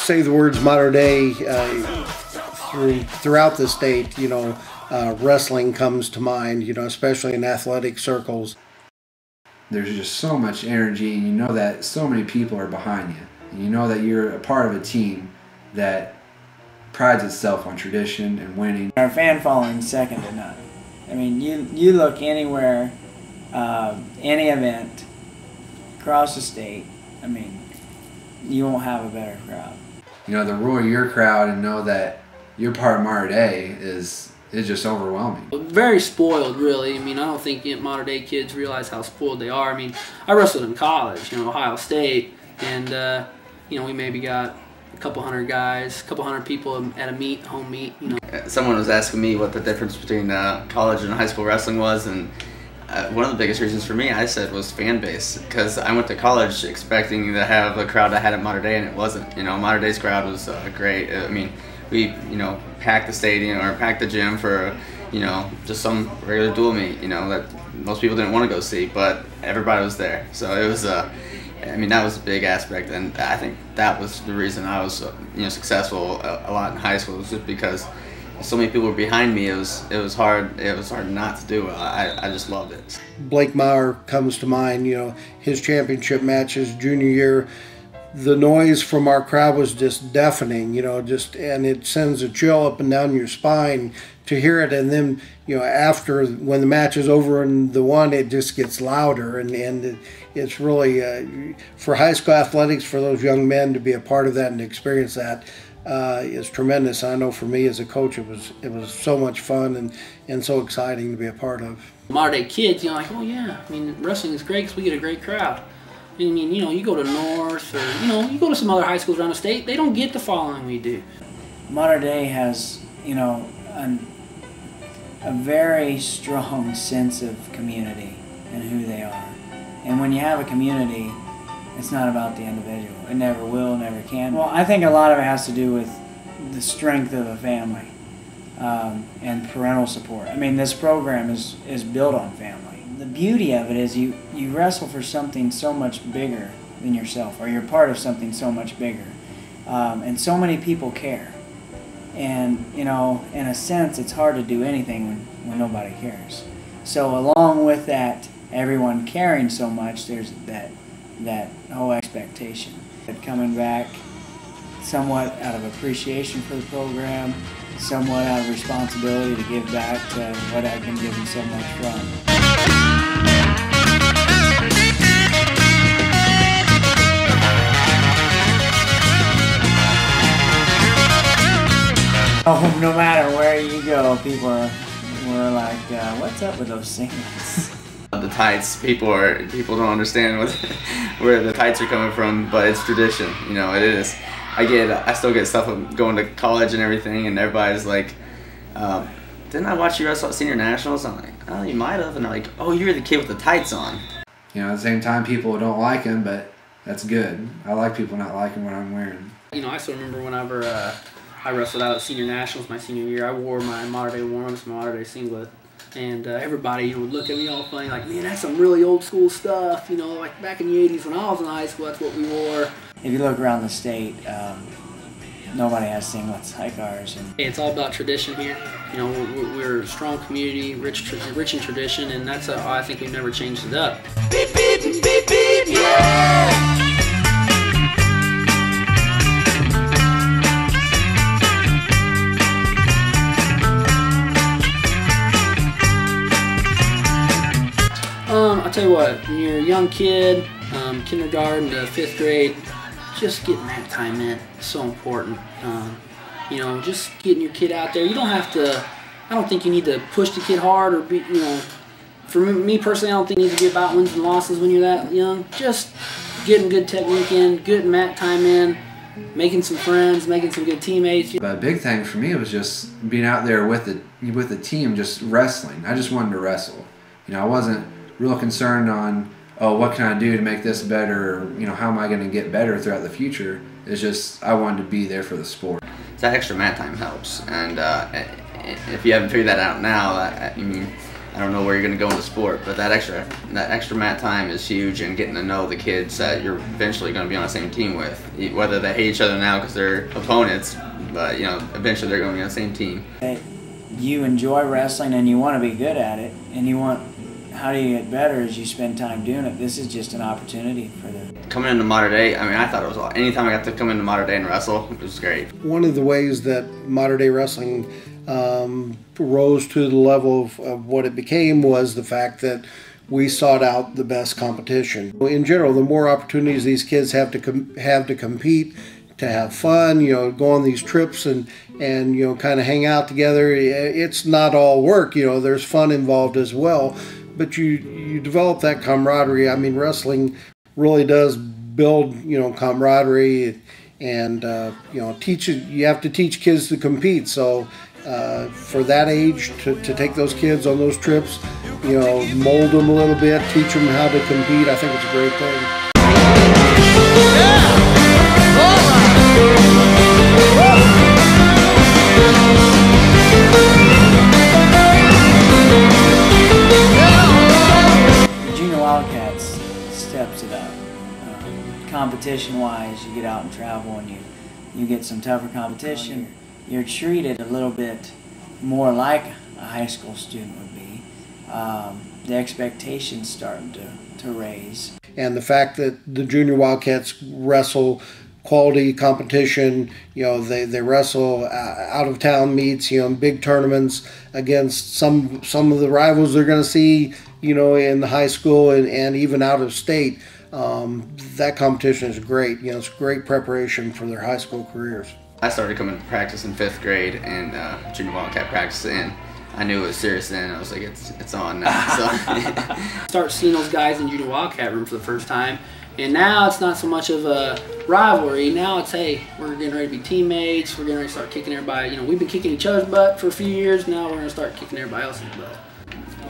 say the words Mater Dei throughout the state, wrestling comes to mind, especially in athletic circles. There's just so much energy, and you know that so many people are behind you. And you know that you're a part of a team that prides itself on tradition and winning. Our fan following is second to none. I mean, you look anywhere, any event, across the state, I mean, you won't have a better crowd. To roar your crowd and know that you're part of Mater Dei is just overwhelming. Very spoiled, really. I mean, I don't think Mater Dei kids realize how spoiled they are. I mean, I wrestled in college, Ohio State, and we maybe got a couple hundred guys, a couple hundred people at a home meet. Someone was asking me what the difference between college and high school wrestling was, and one of the biggest reasons for me, I said, was fan base, because I went to college expecting to have a crowd I had at Mater Dei, and it wasn't. Mater Dei's crowd was great. I mean, we packed the stadium or packed the gym for just some regular dual meet that most people didn't want to go see, but everybody was there. So it was I mean, that was a big aspect, and I think that was the reason I was successful a lot in high school, was just because so many people were behind me. It was hard not to do. I just loved it. Blake Maurer comes to mind. His championship match his junior year. The noise from our crowd was just deafening. And it sends a chill up and down your spine to hear it. And then after, when the match is over and the one, it just gets louder. And it's really for high school athletics, for those young men to be a part of that and experience that. Is tremendous. I know for me as a coach, it was so much fun and so exciting to be a part of. Mater Dei kids, like, oh yeah, I mean, wrestling is great because we get a great crowd. I mean, you go to North or, you go to some other high schools around the state, they don't get the following we do. Mater Dei has, a very strong sense of community and who they are. And when you have a community, it's not about the individual. It never will, never can. Well, I think a lot of it has to do with the strength of a family and parental support. I mean, this program is built on family. The beauty of it is you wrestle for something so much bigger than yourself, or you're part of something so much bigger. And so many people care. And, in a sense, it's hard to do anything when nobody cares. So along with that, everyone caring so much, there's that whole expectation. Coming back somewhat out of appreciation for the program, somewhat out of responsibility to give back to what I've been given so much from. Oh, no matter where you go, people were like, what's up with those singlets? The tights, people don't understand where the tights are coming from, but it's tradition. It is. I still get stuff of going to college and everything, and everybody's like, didn't I watch you wrestle at senior nationals? I'm like, oh, you might have. And they're like, oh, you're the kid with the tights on. At the same time, people don't like them, but that's good. I like people not liking what I'm wearing. I still remember whenever I wrestled out at senior nationals my senior year, I wore my Mater Dei warm-ups, my Mater Dei singlet. And everybody would look at me all funny, like, man, that's some really old school stuff, like back in the 80s when I was in high school, that's what we wore. If you look around the state, nobody has singlets like ours. And it's all about tradition here. We're a strong community, rich in tradition, and that's I think we've never changed it up. Beep, beep, beep, beep, yeah! I'll tell you what, when you're a young kid, kindergarten to 5th grade, just getting that time in is so important. Just getting your kid out there. You don't have to, I don't think you need to push the kid hard or be, for me personally, I don't think you need to be about wins and losses when you're that young. Just getting good technique in, good mat time in, making some friends, making some good teammates. But a big thing for me was just being out there with the team, just wrestling. I just wanted to wrestle. I wasn't real concerned on, oh, what can I do to make this better, or, how am I going to get better throughout the future. It's just, I wanted to be there for the sport. That extra mat time helps, and if you haven't figured that out now, I don't know where you're going to go in the sport, but that extra mat time is huge, and getting to know the kids that you're eventually going to be on the same team with, whether they hate each other now because they're opponents, but eventually they're going to be on the same team. You enjoy wrestling and you want to be good at it, and how do you get better as you spend time doing it? This is just an opportunity for them. Coming into Mater Dei, I mean, I thought it was anytime I got to come into Mater Dei and wrestle, it was great. One of the ways that Mater Dei wrestling rose to the level of what it became was the fact that we sought out the best competition. In general, the more opportunities these kids have to compete, to have fun, go on these trips and kind of hang out together. It's not all work, there's fun involved as well, but you develop that camaraderie. I mean, wrestling really does build, camaraderie, and you have to teach kids to compete. So for that age, to take those kids on those trips, mold them a little bit, teach them how to compete, I think it's a great thing. Junior Wildcats steps it up. Competition-wise, you get out and travel and you get some tougher competition. You're treated a little bit more like a high school student would be. The expectations starting to raise. And the fact that the Junior Wildcats wrestle quality competition, they wrestle out of town meets, big tournaments against some of the rivals they're going to see, in high school and even out of state. That competition is great. It's great preparation for their high school careers. I started coming to practice in 5th grade and Junior Wildcat practice, and I knew it was serious then. I was like, it's on now. So. Start seeing those guys in Junior Wildcat room for the first time, and now it's not so much of a rivalry. Now it's, hey, we're getting ready to be teammates. We're getting ready to start kicking everybody. We've been kicking each other's butt for a few years. Now we're going to start kicking everybody else's butt.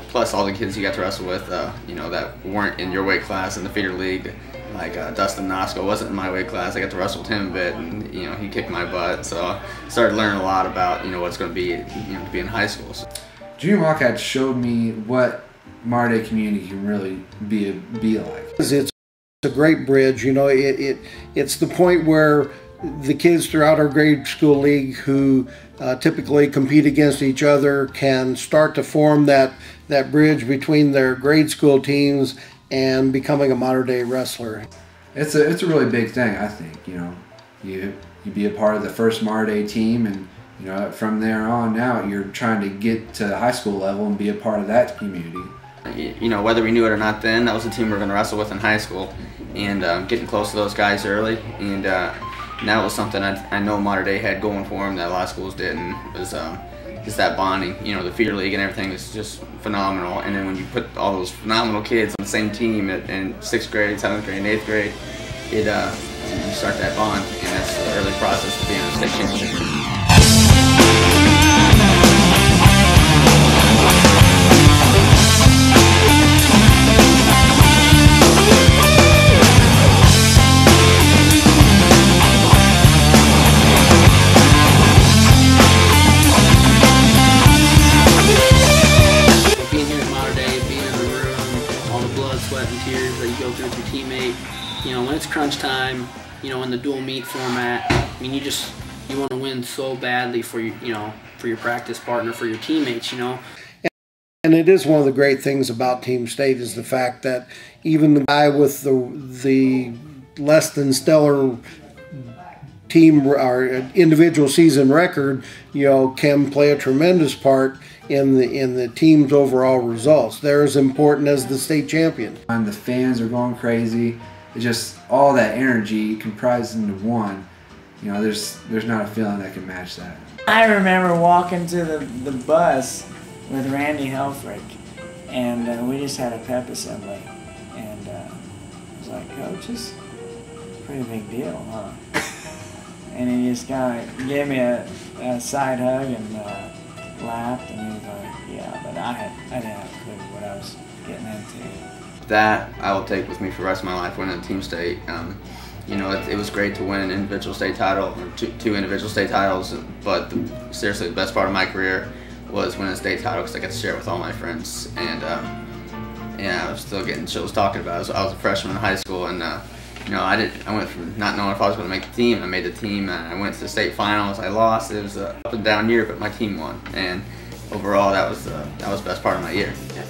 Plus all the kids you got to wrestle with, that weren't in your weight class in the feeder league. Like Dustin Nosko wasn't in my weight class. I got to wrestle with him a bit, and he kicked my butt. So I started learning a lot about what it's going to be, to be in high school. So. Junior Wildcat showed me what Mater Dei community can really be like. It's a great bridge. It's the point where the kids throughout our grade school league who typically compete against each other can start to form that bridge between their grade school teams and becoming a Mater Dei wrestler. It's a really big thing, I think. You be a part of the first Mater Dei team, and from there on now you're trying to get to the high school level and be a part of that community. Whether we knew it or not then, that was the team we were going to wrestle with in high school, and getting close to those guys early, and now it was something I know Mater Dei had going for them that a lot of schools didn't. It was just that bonding. The feeder league and everything is just phenomenal. And then when you put all those phenomenal kids on the same team in 6th grade, 7th grade, and 8th grade, you start that bond, and that's the early process of being a state championship. When it's crunch time, in the dual meet format, I mean, you want to win so badly for your practice partner, for your teammates, And it is one of the great things about Team State is the fact that even the guy with the less than stellar team or individual season record, can play a tremendous part in the team's overall results. They're as important as the state champion. And the fans are going crazy. It's just all that energy comprised into one. There's not a feeling that can match that. I remember walking to the bus with Randy Helfrich, and we just had a pep assembly, and I was like, "Coach, it's a pretty big deal, huh?" And he just kind of gave me a side hug and laughed, and he was like, "Yeah," but I didn't have a clue what I was getting into. That I will take with me for the rest of my life, winning Team State. It was great to win an individual state title, or two individual state titles, but seriously, the best part of my career was winning the state title because I got to share it with all my friends. And yeah, I was still getting chills talking about it. So I was a freshman in high school, and you know, I went from not knowing if I was going to make the team, and I made the team. And I went to the state finals. I lost. It was an up and down year, but my team won. And overall, that was the best part of my year. Yeah.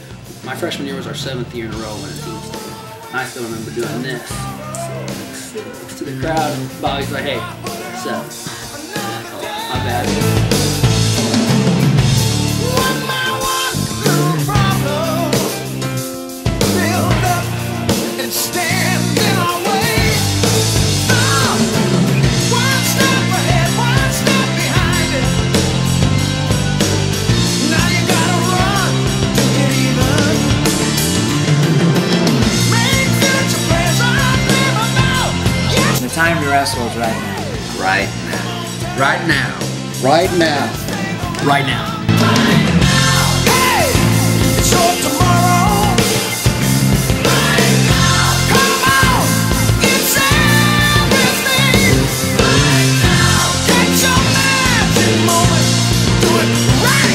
My freshman year was our 7th year in a row winning team state. I still remember doing this to the crowd, and Bobby's like, "Hey, 7." Oh, my bad. The time to wrestle is right now. Right now. Right now. Right now. Right now. Hey, it's your tomorrow. Right now, come on, it's everything. Right now, get your magic moment, do it right